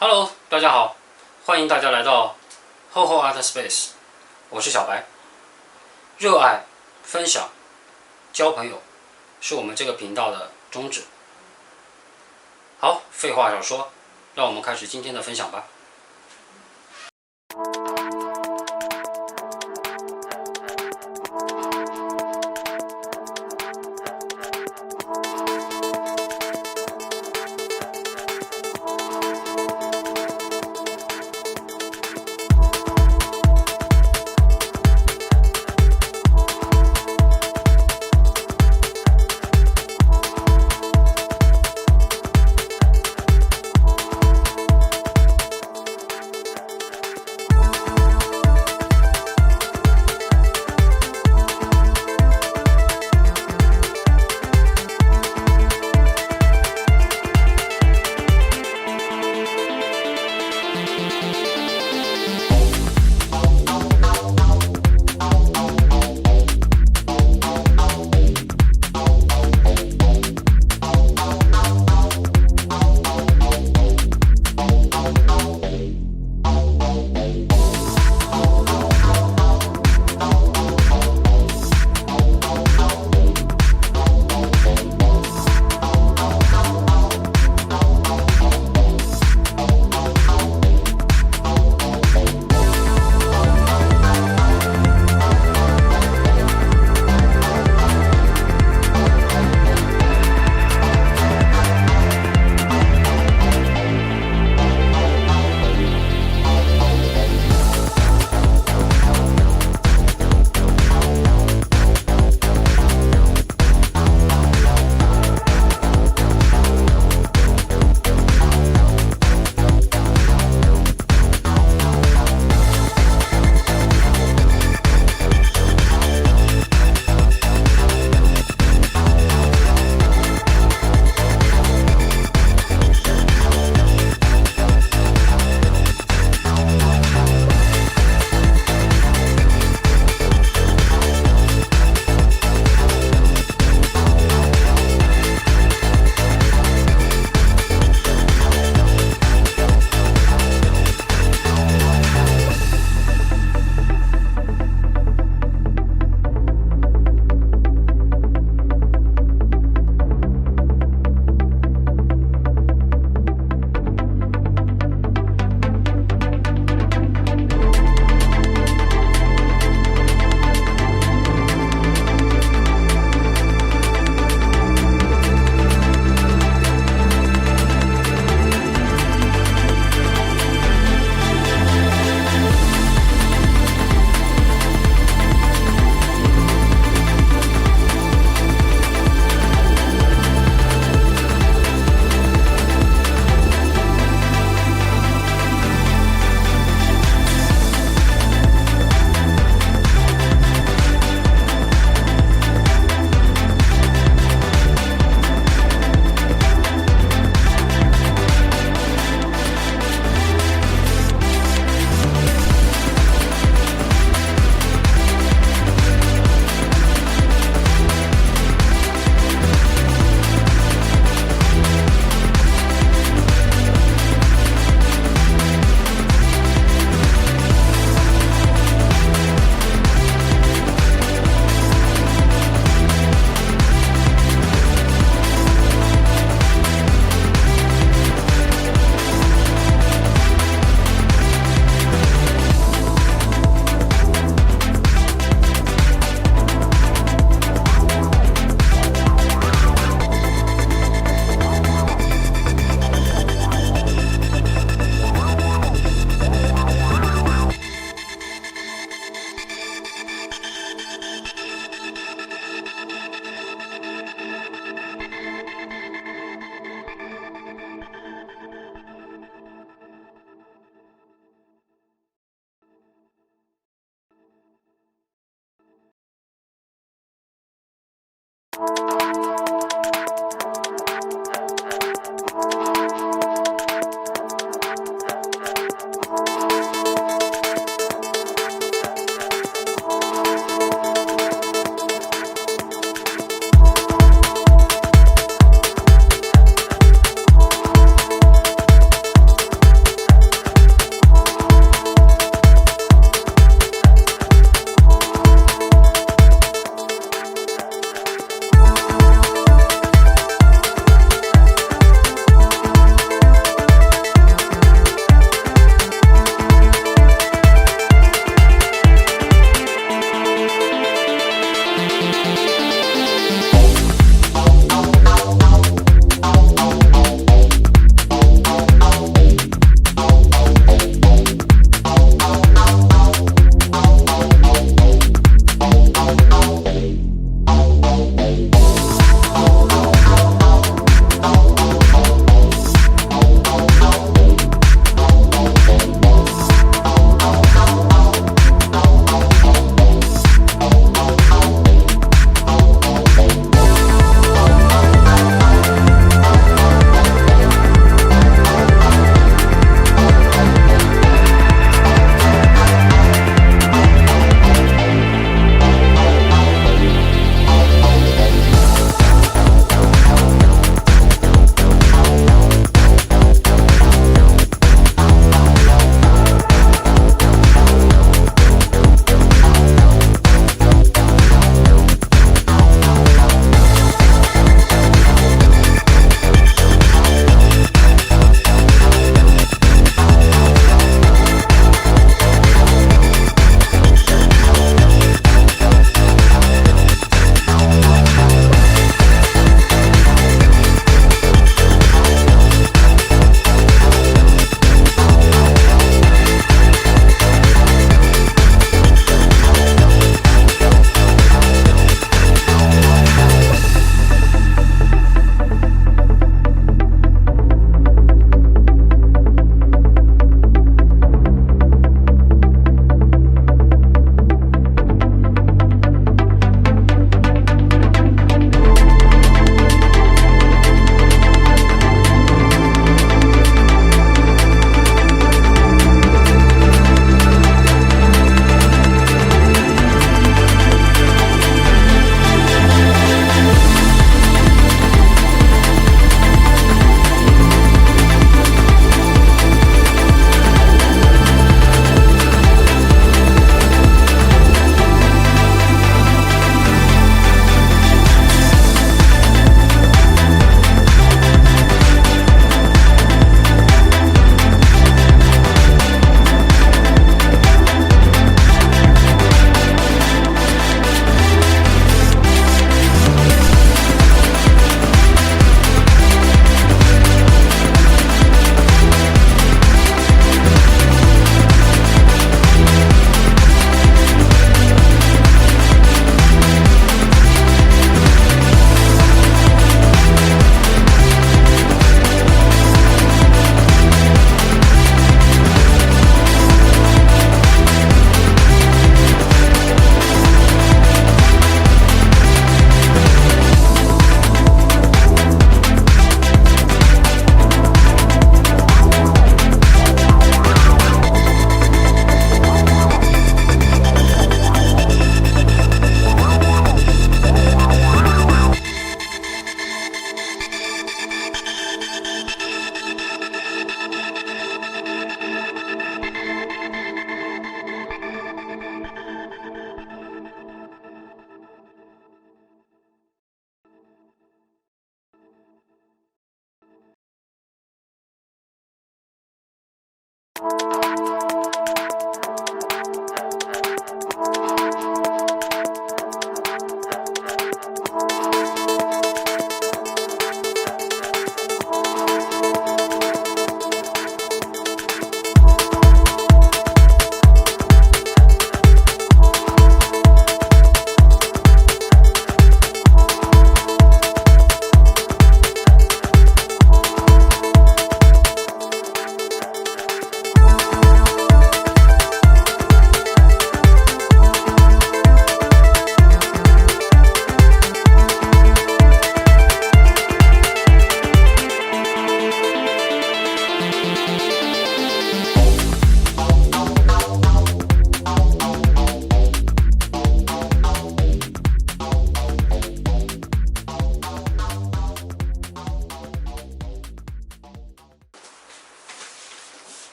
Hello， 大家好，欢迎大家来到厚厚 Art Space， 我是小白。热爱、分享、交朋友，是我们这个频道的宗旨。好，废话少说，让我们开始今天的分享吧。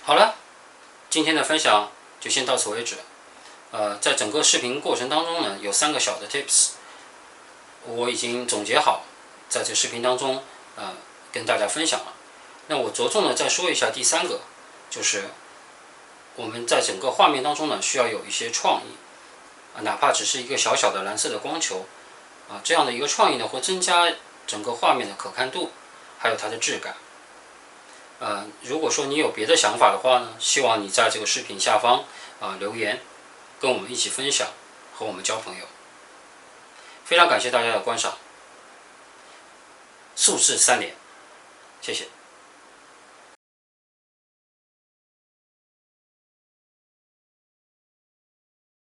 好了，今天的分享就先到此为止。在整个视频过程当中呢，有3个小的 tips， 我已经总结好，在这视频当中跟大家分享了。那我着重的再说一下第3个，就是我们在整个画面当中呢，需要有一些创意，哪怕只是一个小小的蓝色的光球，这样的一个创意呢，会增加整个画面的可看度，还有它的质感。如果说你有别的想法的话呢，希望你在这个视频下方留言，跟我们一起分享，和我们交朋友。非常感谢大家的观赏，素质3连，谢谢。